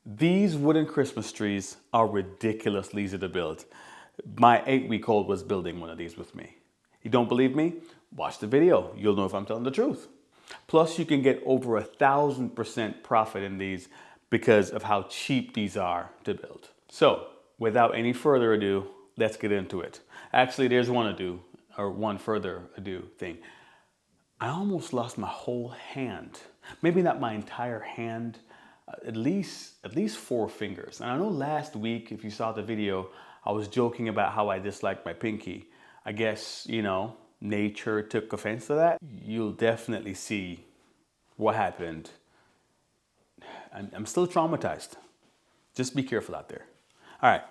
These wooden Christmas trees are ridiculously easy to build. My 8-week-old was building one of these with me. You don't believe me? Watch the video. You'll know if I'm telling the truth. Plus, you can get over 1,000% profit in these because of how cheap these are to build. So, without any further ado, let's get into it. Actually, there's one further ado thing. I almost lost my whole hand. Maybe not my entire hand, at least 4 fingers. And I know last week, if you saw the video, I was joking about how I disliked my pinky. I guess, nature took offense to that. You'll definitely see what happened. I'm still traumatized. Just be careful out there. All right,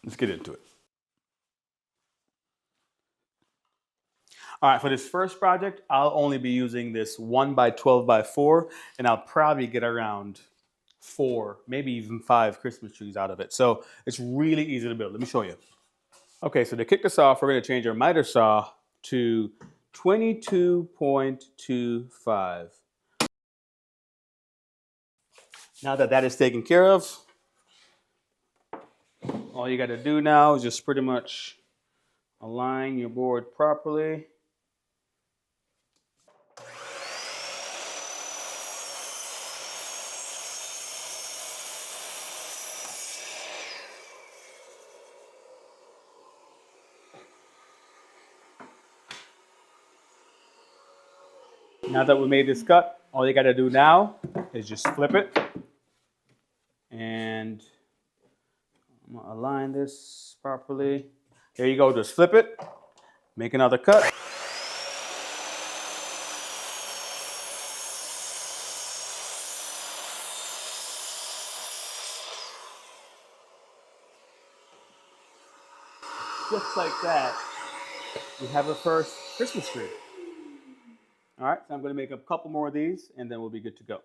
let's get into it. All right, for this first project, I'll only be using this 1x12x4, and I'll probably get around 4, maybe even 5 Christmas trees out of it. So it's really easy to build. Let me show you. Okay, so to kick this off, we're going to change our miter saw to 22.25. Now that that is taken care of, all you got to do now is just pretty much align your board properly. Now that we made this cut, all you got to do now is just flip it. And I'm going to align this properly. There you go, just flip it, make another cut. Just like that, we have our first Christmas tree. All right, so I'm going to make a couple more of these, and then we'll be good to go.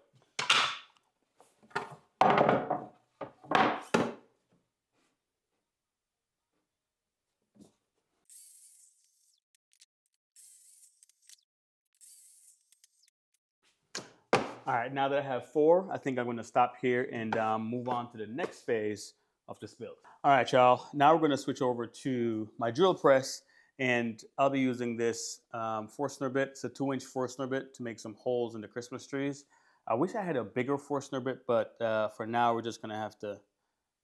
All right, now that I have 4, I think I'm going to stop here and move on to the next phase of this build. All right, y'all. Now we're going to switch over to my drill press, and I'll be using this Forstner bit. It's a 2-inch Forstner bit to make some holes in the Christmas trees. I wish I had a bigger Forstner bit, but for now we're just going to have to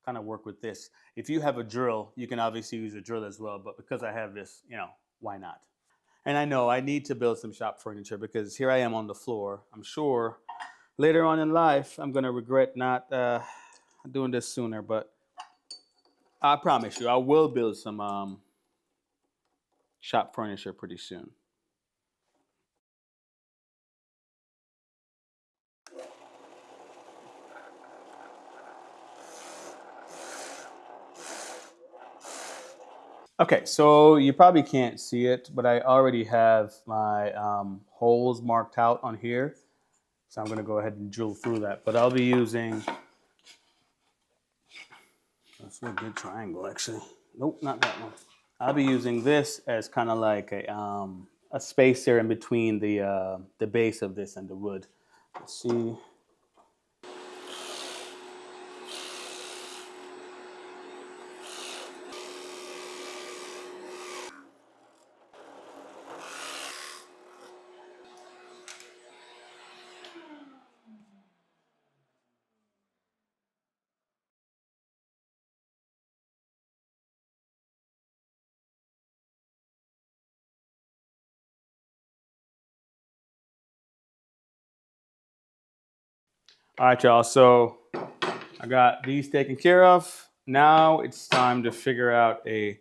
kind of work with this. If you have a drill, you can obviously use a drill as well, but because I have this, why not? And I know I need to build some shop furniture because here I am on the floor. I'm sure later on in life, I'm going to regret not doing this sooner, but I promise you, I will build some shop furniture pretty soon. Okay, so you probably can't see it, but I already have my holes marked out on here. So I'm going to go ahead and drill through that. But I'll be using, that's a good triangle actually. Nope, not that one. I'll be using this as kind of like a spacer in between the base of this and the wood. Let's see. All right, y'all, so I got these taken care of. Now it's time to figure out a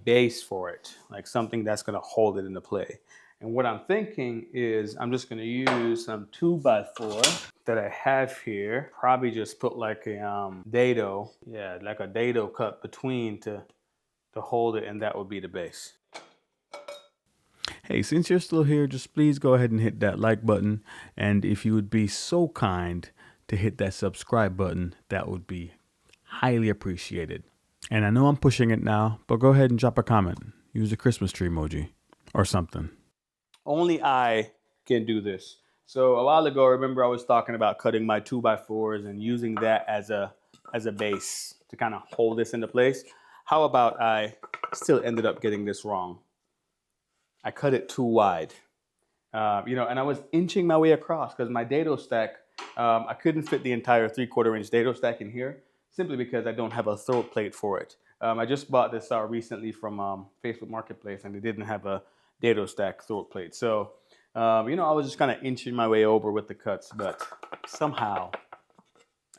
base for it, like something that's gonna hold it into play. And what I'm thinking is I'm just gonna use some 2x4 that I have here. Probably just put like a dado, yeah, like a dado cut between to hold it, and that would be the base. Hey, since you're still here, just please go ahead and hit that like button. And if you would be so kind to hit that subscribe button, that would be highly appreciated. And I know I'm pushing it now, but go ahead and drop a comment. Use a Christmas tree emoji or something. Only I can do this. So a while ago, remember I was talking about cutting my 2x4s and using that as a as a base to kind of hold this into place. How about I still ended up getting this wrong. I cut it too wide. And I was inching my way across because my dado stack, I couldn't fit the entire 3/4 inch dado stack in here simply because I don't have a throat plate for it. I just bought this recently from Facebook Marketplace, and they didn't have a dado stack throat plate. So, I was just kind of inching my way over with the cuts, but somehow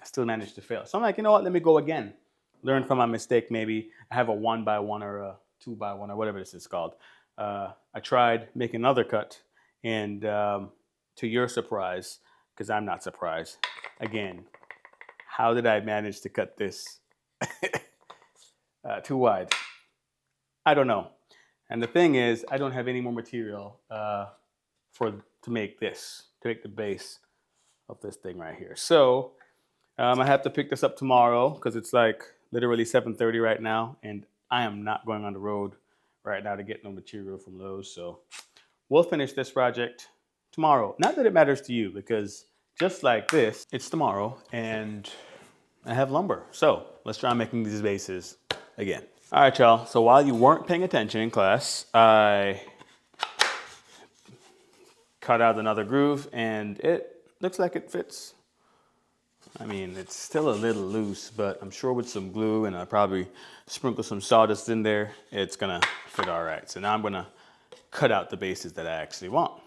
I still managed to fail. So I'm like, you know what? Let me go again. Learn from my mistake. Maybe I have a 1x1 or a 2x1 or whatever this is called. I tried making another cut, and to your surprise, because I'm not surprised, again, how did I manage to cut this too wide? I don't know. And the thing is, I don't have any more material to make the base of this thing right here. So I have to pick this up tomorrow because it's like literally 7:30 right now, and I am not going on the road right now to get no material from Lowe's. So we'll finish this project tomorrow. Not that it matters to you, because just like this, it's tomorrow and I have lumber. So let's try making these bases again. All right, y'all. So while you weren't paying attention in class, I cut out another groove and it looks like it fits. I mean, it's still a little loose, but I'm sure with some glue and I probably sprinkle some sawdust in there, it's gonna fit all right. So now I'm gonna cut out the bases that I actually want.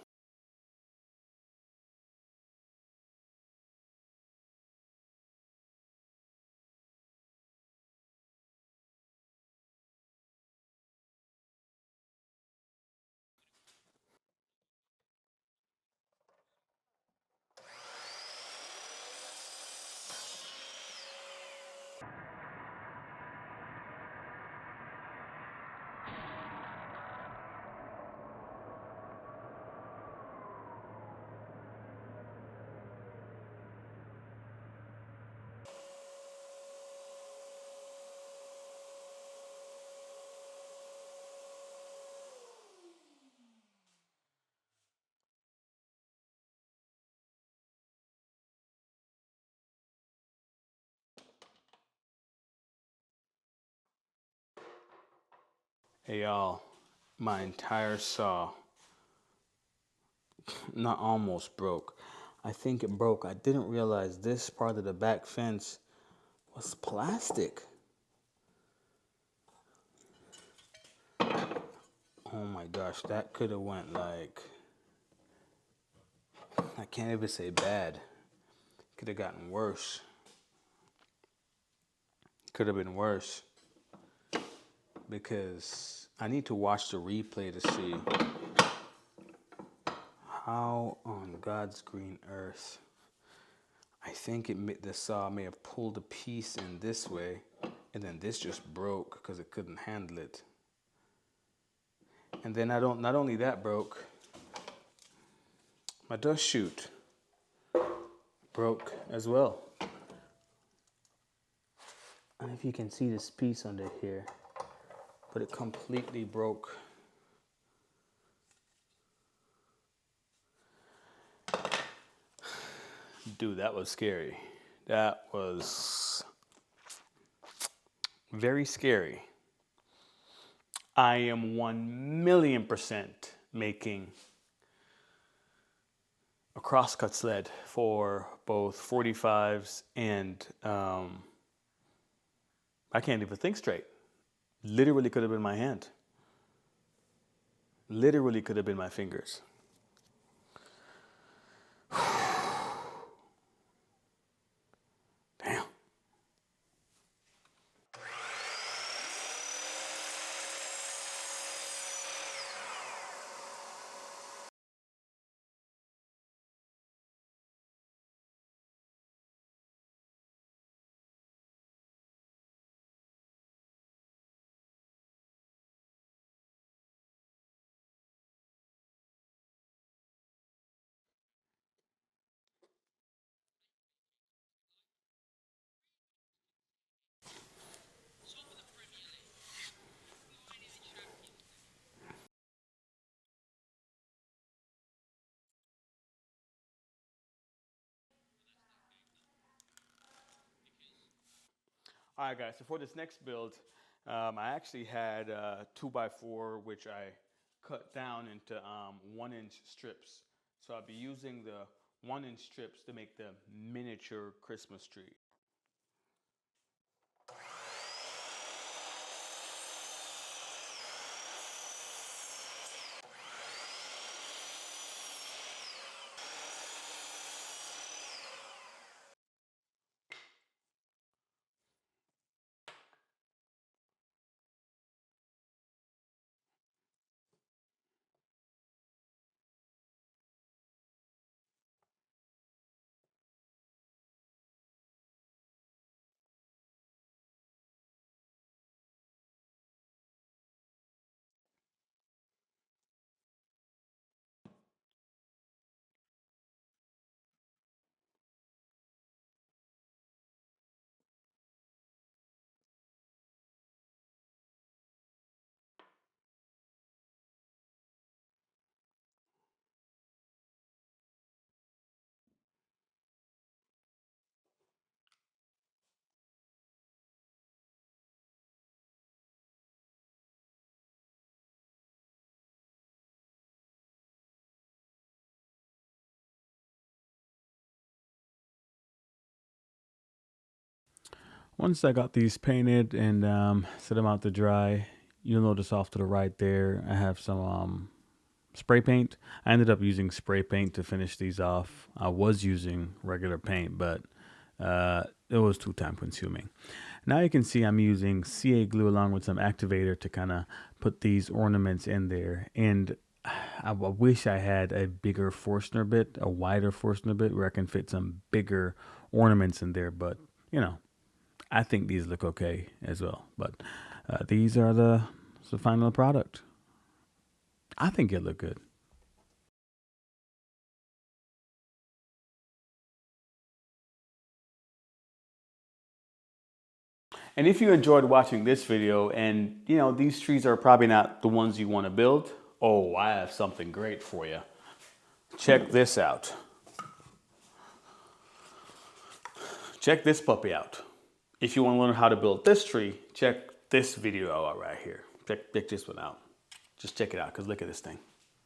Hey y'all, my entire saw not almost broke. I think it broke. I didn't realize this part of the back fence was plastic. Oh my gosh, that could have went like, I can't even say bad. Could have gotten worse. Could have been worse. Because I need to watch the replay to see how on God's green earth I think the saw may have pulled a piece in this way, and then this just broke because it couldn't handle it. And then not only that broke, my dust chute broke as well. I don't know if you can see this piece under here, but it completely broke. Dude, that was scary. That was very scary. I am 1,000,000% making a crosscut sled for both 45s and I can't even think straight. Literally could have been my hand. Literally could have been my fingers. All right, guys, so for this next build, I actually had 2x4, which I cut down into 1-inch strips. So I'll be using the 1-inch strips to make the miniature Christmas tree. Once I got these painted and set them out to dry, you'll notice off to the right there, I have some spray paint. I ended up using spray paint to finish these off. I was using regular paint, but it was too time consuming. Now you can see I'm using CA glue along with some activator to kind of put these ornaments in there. And I wish I had a bigger Forstner bit, a wider Forstner bit where I can fit some bigger ornaments in there. But, you know, I think these look okay as well. But these are the final product. I think it looked good. And if you enjoyed watching this video and, you know, these trees are probably not the ones you want to build, oh, I have something great for you. Check this out. Check this puppy out. If you want to learn how to build this tree, check this video out right here. Check this one out. Just check it out, because look at this thing.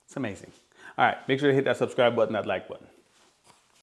It's amazing. All right, make sure to hit that subscribe button, that like button.